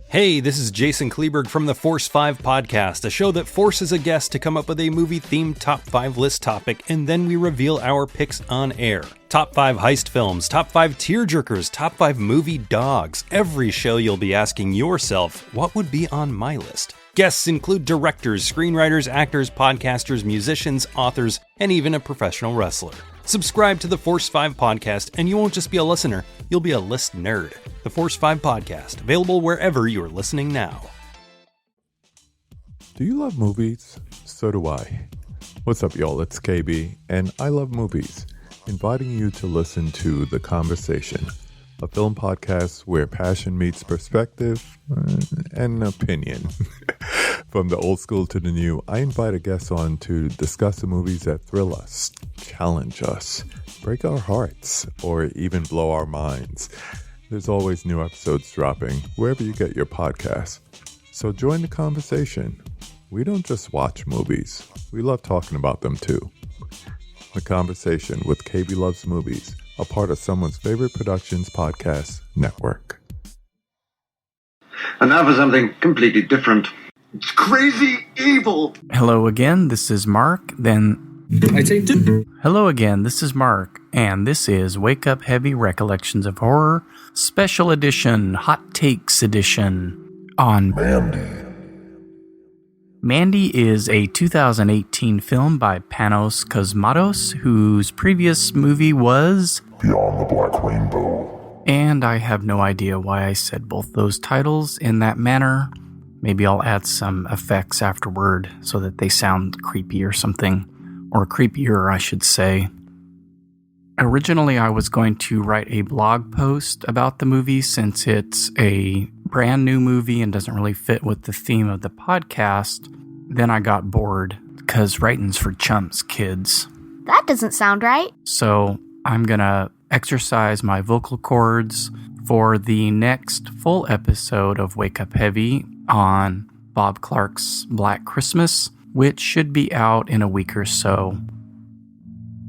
Hey, this is Jason Kleberg from the Force 5 podcast, a show that forces a guest to come up with a movie-themed top 5 list topic, and then we reveal our picks on air. Top 5 heist films, top 5 tearjerkers, top 5 movie dogs. Every show you'll be asking yourself, what would be on my list? Guests include directors, screenwriters, actors, podcasters, musicians, authors, and even a professional wrestler. Subscribe to the Force 5 podcast, and you won't just be a listener, you'll be a list nerd. The Force 5 podcast, available wherever you're listening now. Do you love movies? So do I. What's up, y'all? It's KB, and I love movies, inviting you to listen to The Conversation, a film podcast where passion meets perspective and opinion. From the old school to the new, I invite a guest on to discuss the movies that thrill us, challenge us, break our hearts, or even blow our minds. There's always new episodes dropping wherever you get your podcasts. So join the conversation. We don't just watch movies. We love talking about them too. The Conversation with KB Loves Movies, a part of Someone's Favorite Productions podcast network. And now for something completely different. It's crazy evil. Hello again, this is Mark, Hello again, this is Mark, and this is Wake Up Heavy Recollections of Horror, Special Edition, Hot Takes Edition, on Mandy. Mandy is a 2018 film by Panos Cosmatos, whose previous movie was Beyond the Black Rainbow. And I have no idea why I said both those titles in that manner. Maybe I'll add some effects afterward so that they sound creepy or something. Or creepier, I should say. Originally, I was going to write a blog post about the movie since it's a brand new movie and doesn't really fit with the theme of the podcast. Then I got bored because writing's for chumps, kids. That doesn't sound right. So I'm going to exercise my vocal cords for the next full episode of Wake Up Heavy on Bob Clark's Black Christmas, which should be out in a week or so.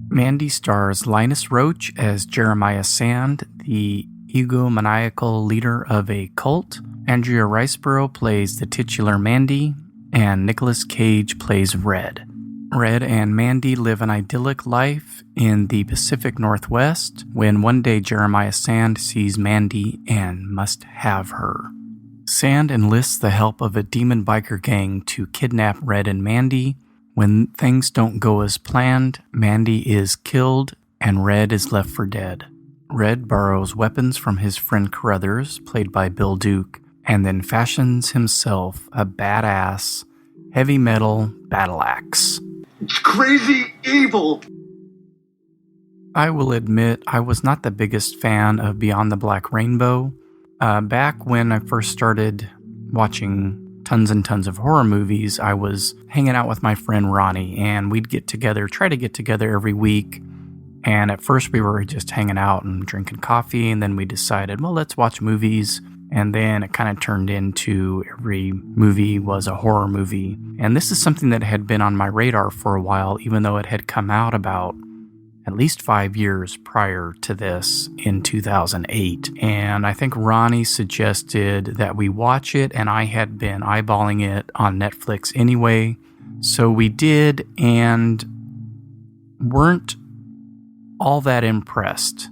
Mandy stars Linus Roach as Jeremiah Sand, the egomaniacal leader of a cult. Andrea Riceborough plays the titular Mandy, and Nicolas Cage plays Red. Red and Mandy live an idyllic life in the Pacific Northwest when one day Jeremiah Sand sees Mandy and must have her. Sand enlists the help of a demon biker gang to kidnap Red and Mandy. When things don't go as planned, Mandy is killed and Red is left for dead. Red borrows weapons from his friend Carruthers, played by Bill Duke, and then fashions himself a badass, heavy metal battle axe. It's crazy evil. I will admit I was not the biggest fan of Beyond the Black Rainbow. Back when I first started watching tons and tons of horror movies, I was hanging out with my friend Ronnie, and we'd try to get together every week. And at first we were just hanging out and drinking coffee, and then we decided, well, let's watch movies. And then it kind of turned into every movie was a horror movie. And this is something that had been on my radar for a while, even though it had come out about at least 5 years prior to this in 2008. And I think Ronnie suggested that we watch it, and I had been eyeballing it on Netflix anyway. So we did, and weren't all that impressed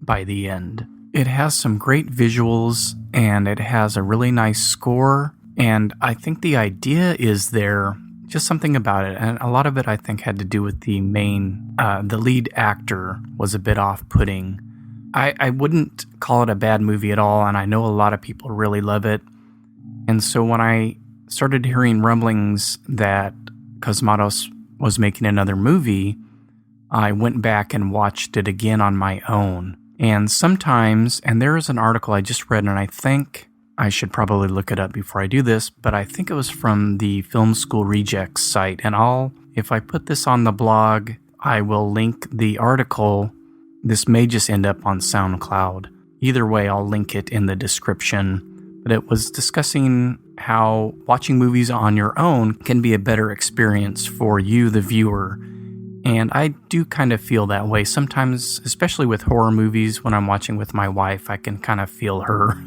by the end. It has some great visuals, and it has a really nice score, and I think the idea is there. Just something about it, and a lot of it I think had to do with the lead actor was a bit off-putting. I wouldn't call it a bad movie at all, and I know a lot of people really love it. And so when I started hearing rumblings that Cosmatos was making another movie, I went back and watched it again on my own. And sometimes, and there is an article I just read, and I think I should probably look it up before I do this, but I think it was from the Film School Rejects site, and if I put this on the blog, I will link the article. This may just end up on SoundCloud. Either way, I'll link it in the description. But it was discussing how watching movies on your own can be a better experience for you, the viewer. And I do kind of feel that way. Sometimes, especially with horror movies, when I'm watching with my wife, I can kind of feel her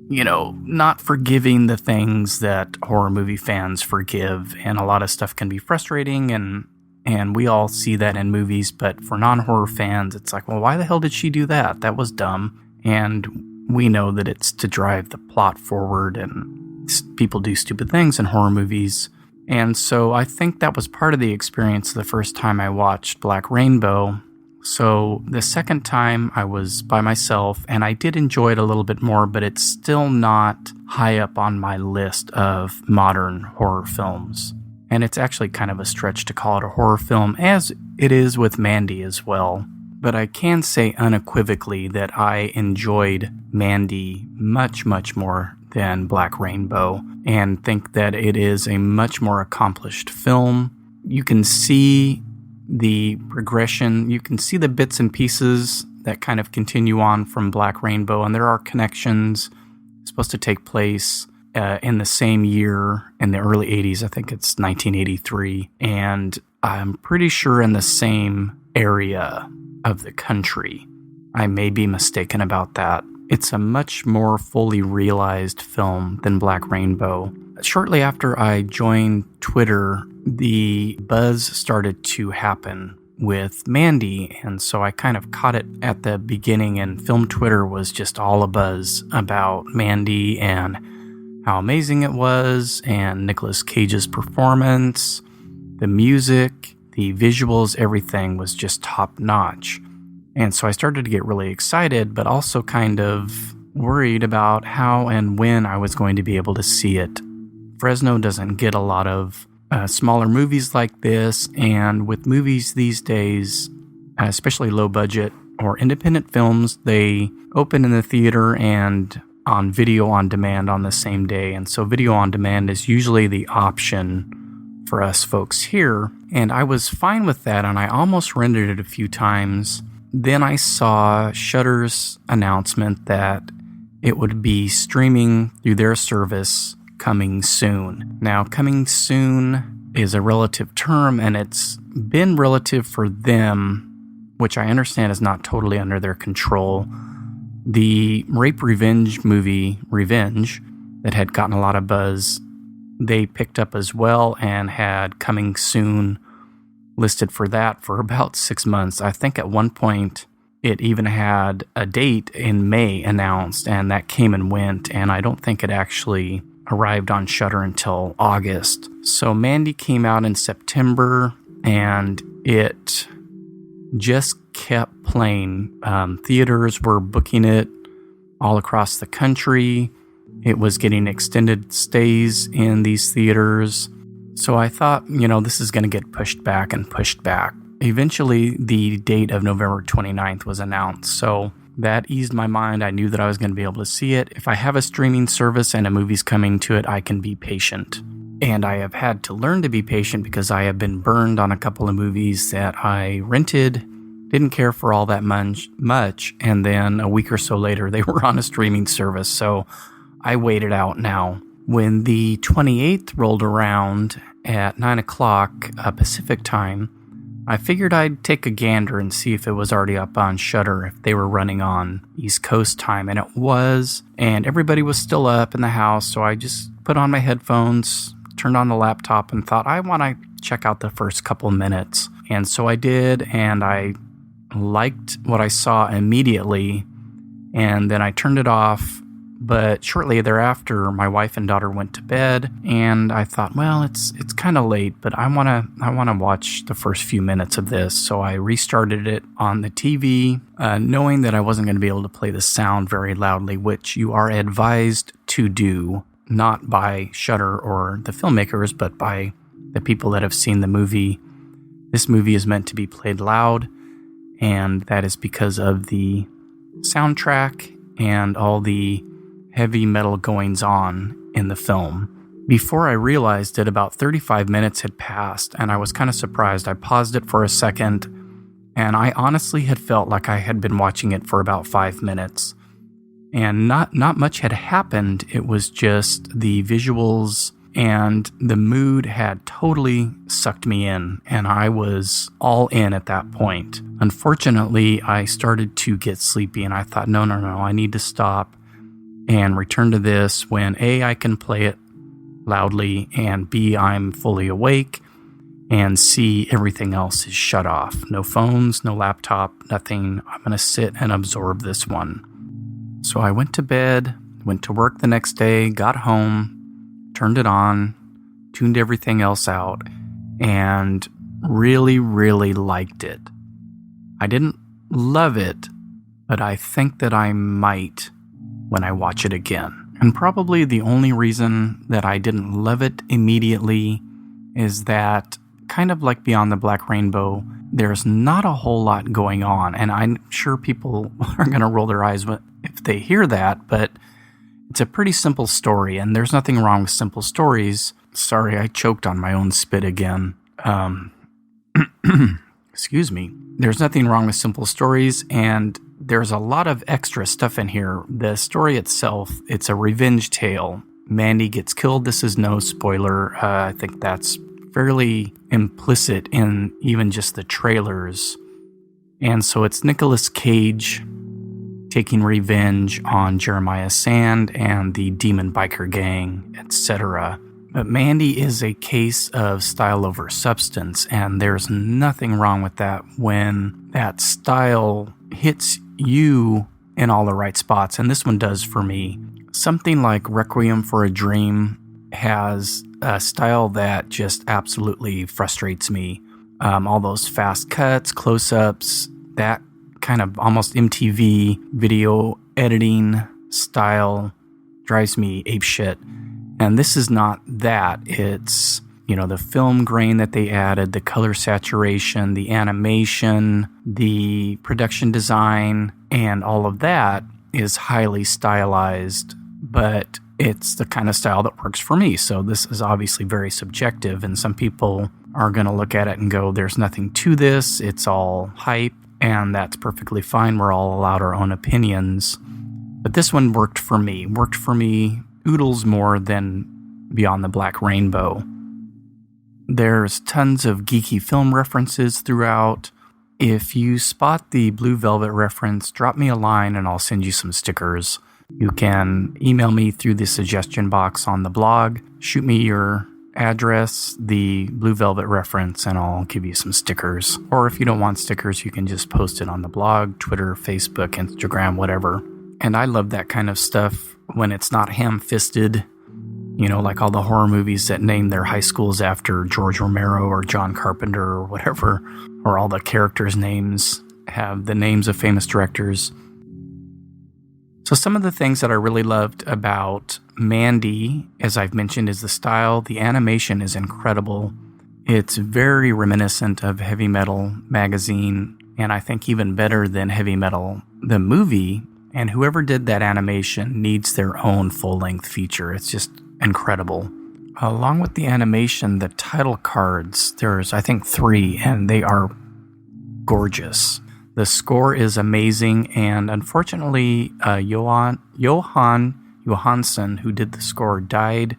not forgiving the things that horror movie fans forgive, and a lot of stuff can be frustrating, and we all see that in movies, but for non-horror fans, it's like, well, why the hell did she do that? That was dumb. And we know that it's to drive the plot forward, and people do stupid things in horror movies. And so I think that was part of the experience the first time I watched Black Rainbow. So the second time I was by myself, and I did enjoy it a little bit more, but it's still not high up on my list of modern horror films. And it's actually kind of a stretch to call it a horror film, as it is with Mandy as well. But I can say unequivocally that I enjoyed Mandy much, much more than Black Rainbow, and think that it is a much more accomplished film. You can see the progression, you can see the bits and pieces that kind of continue on from Black Rainbow, and there are connections supposed to take place in the same year, in the early 80s. I think it's 1983, and I'm pretty sure in the same area of the country. I may be mistaken about that. It's a much more fully realized film than Black Rainbow. Shortly after I joined Twitter, the buzz started to happen with Mandy, and so I kind of caught it at the beginning, and film Twitter was just all a buzz about Mandy and how amazing it was, and Nicolas Cage's performance, the music, the visuals, everything was just top notch. And so I started to get really excited, but also kind of worried about how and when I was going to be able to see it. Fresno doesn't get a lot of smaller movies like this, and with movies these days, especially low budget or independent films, they open in the theater and on video on demand on the same day. And so video on demand is usually the option for us folks here. And I was fine with that, and I almost rented it a few times. Then I saw Shudder's announcement that it would be streaming through their service coming soon. Now, coming soon is a relative term, and it's been relative for them, which I understand is not totally under their control. The rape revenge movie, Revenge, that had gotten a lot of buzz, they picked up as well and had coming soon listed for that for about 6 months. I think at one point it even had a date in May announced, and that came and went, and I don't think it actually arrived on Shudder until August. So Mandy came out in September, and it just kept playing. Theaters were booking it all across the country. It was getting extended stays in these theaters. So I thought, this is going to get pushed back and pushed back. Eventually, the date of November 29th was announced. So that eased my mind. I knew that I was going to be able to see it. If I have a streaming service and a movie's coming to it, I can be patient. And I have had to learn to be patient because I have been burned on a couple of movies that I rented, didn't care for all that much, and then a week or so later, they were on a streaming service. So I waited out now. When the 28th rolled around at 9 o'clock Pacific time, I figured I'd take a gander and see if it was already up on Shudder, if they were running on East Coast time, and it was, and everybody was still up in the house, so I just put on my headphones, turned on the laptop, and thought, I want to check out the first couple minutes. And so I did, and I liked what I saw immediately, and then I turned it off. But shortly thereafter, my wife and daughter went to bed, and I thought, well, it's kind of late, but I wanna watch the first few minutes of this. So I restarted it on the TV, knowing that I wasn't going to be able to play the sound very loudly, which you are advised to do, not by Shudder or the filmmakers, but by the people that have seen the movie. This movie is meant to be played loud, and that is because of the soundtrack and all the heavy metal goings on in the film. Before I realized it, about 35 minutes had passed, and I was kind of surprised. I paused it for a second, and I honestly had felt like I had been watching it for about 5 minutes. And not much had happened. It was just the visuals and the mood had totally sucked me in, and I was all in at that point. Unfortunately, I started to get sleepy, and I thought, no, I need to stop. and return to this when A, I can play it loudly, and B, I'm fully awake, and C, everything else is shut off. No phones, no laptop, nothing. I'm going to sit and absorb this one. So I went to bed, went to work the next day, got home, turned it on, tuned everything else out, and really, really liked it. I didn't love it, but I think that I might when I watch it again. And probably the only reason that I didn't love it immediately is that, kind of like Beyond the Black Rainbow, there's not a whole lot going on. And I'm sure people are going to roll their eyes if they hear that, but it's a pretty simple story, and there's nothing wrong with simple stories. Sorry, I choked on my own spit again. Excuse me. There's nothing wrong with simple stories, and there's a lot of extra stuff in here. The story itself, it's a revenge tale. Mandy gets killed. This is no spoiler. I think that's fairly implicit in even just the trailers. And so it's Nicolas Cage taking revenge on Jeremiah Sand and the Demon Biker Gang, etc. But Mandy is a case of style over substance, and there's nothing wrong with that when that style hits you in all the right spots, and this one does for me. Something like Requiem for a Dream has a style that just absolutely frustrates me. All those fast cuts, close-ups, that kind of almost MTV video editing style drives me apeshit. And this is not that. It's, the film grain that they added, the color saturation, the animation, the production design, and all of that is highly stylized, but it's the kind of style that works for me. So this is obviously very subjective, and some people are going to look at it and go, there's nothing to this, it's all hype, and that's perfectly fine. We're all allowed our own opinions. But this one worked for me oodles more than Beyond the Black Rainbow. There's tons of geeky film references throughout. If you spot the Blue Velvet reference, drop me a line and I'll send you some stickers. You can email me through the suggestion box on the blog, shoot me your address, the Blue Velvet reference, and I'll give you some stickers. Or if you don't want stickers, you can just post it on the blog, Twitter, Facebook, Instagram, whatever. And I love that kind of stuff when it's not ham-fisted, like all the horror movies that name their high schools after George Romero or John Carpenter or whatever, or all the characters' names have the names of famous directors. So some of the things that I really loved about Mandy, as I've mentioned, is the style. The animation is incredible. It's very reminiscent of Heavy Metal magazine, and I think even better than Heavy Metal, the movie. And whoever did that animation needs their own full-length feature. It's just incredible. Along with the animation, the title cards, there's, I think, 3, and they are gorgeous. The score is amazing, and unfortunately, Johan Johansson, who did the score, died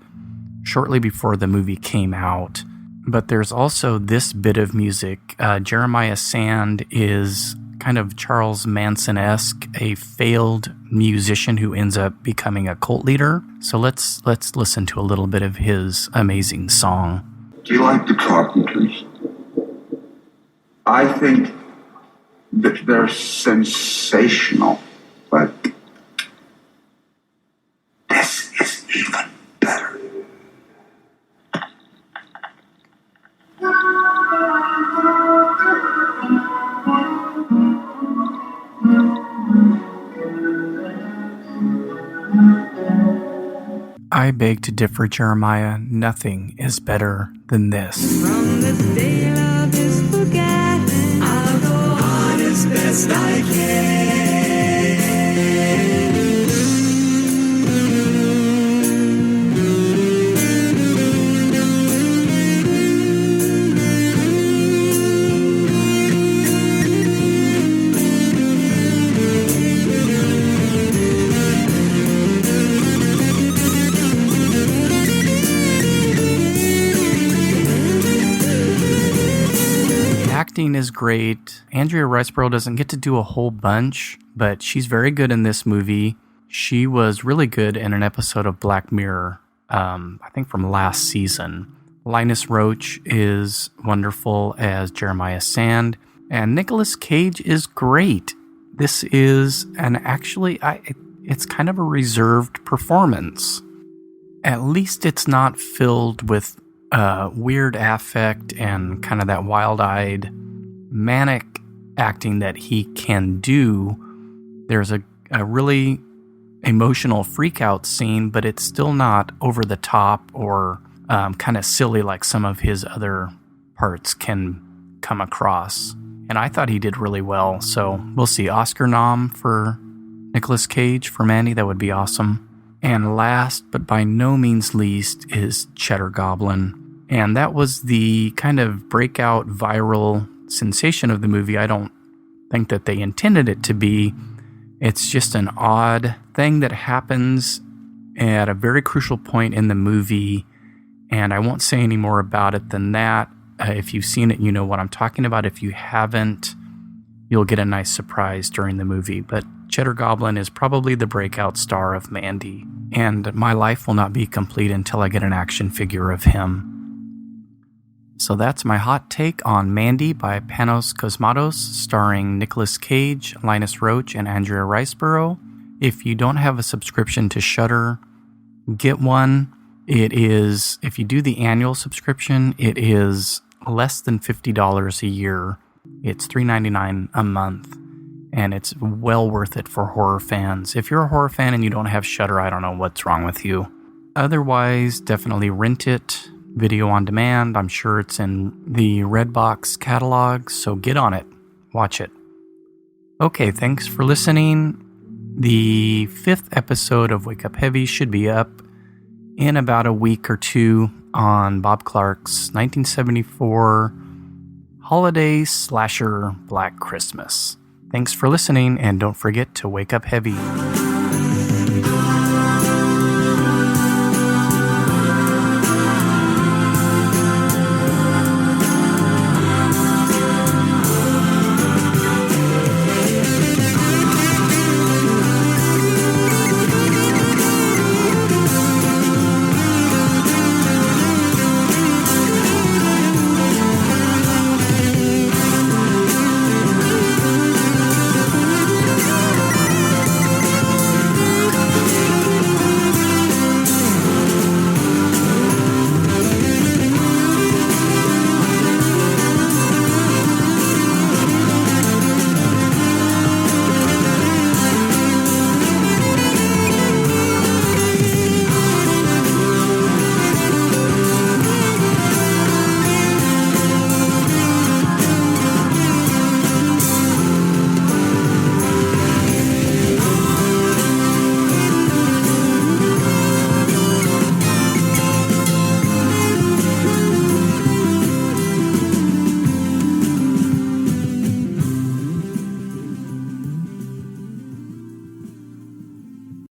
shortly before the movie came out. But there's also this bit of music. Jeremiah Sand is kind of Charles Manson-esque, a failed musician who ends up becoming a cult leader. So let's listen to a little bit of his amazing song. Do you like the Carpenters? I think that they're sensational, but this is even better. I beg to differ, Jeremiah. Nothing is better than this. From the day love is forgotten, I'll go on as best I can. Acting is great. Andrea Riseborough doesn't get to do a whole bunch, but she's very good in this movie. She was really good in an episode of Black Mirror, I think from last season. Linus Roach is wonderful as Jeremiah Sand, and Nicolas Cage is great. This is it's kind of a reserved performance. At least it's not filled with weird affect and kind of that wild-eyed, manic acting that he can do. There's a really emotional freak-out scene, but it's still not over the top or kind of silly like some of his other parts can come across. And I thought he did really well, so we'll see. Oscar nom for Nicolas Cage for Mandy, that would be awesome. And last, but by no means least, is Cheddar Goblin. And that was the kind of breakout viral sensation of the movie. I don't think that they intended it to be. It's just an odd thing that happens at a very crucial point in the movie, and I won't say any more about it than that. If you've seen it, you know what I'm talking about. If you haven't, you'll get a nice surprise during the movie. But Cheddar Goblin is probably the breakout star of Mandy, and my life will not be complete until I get an action figure of him. So that's my hot take on Mandy by Panos Cosmatos, starring Nicolas Cage, Linus Roach, and Andrea Riseborough. If you don't have a subscription to Shudder, get one. It is, if you do the annual subscription, it is less than $50 a year. It's $3.99 a month, and it's well worth it for horror fans. If you're a horror fan and you don't have Shudder, I don't know what's wrong with you. Otherwise, definitely rent it. Video on demand. I'm sure it's in the Redbox catalog, so get on it. Watch it. Okay, thanks for listening. The 5th episode of Wake Up Heavy should be up in about a week or two on Bob Clark's 1974 holiday slasher Black Christmas. Thanks for listening, and don't forget to wake up heavy.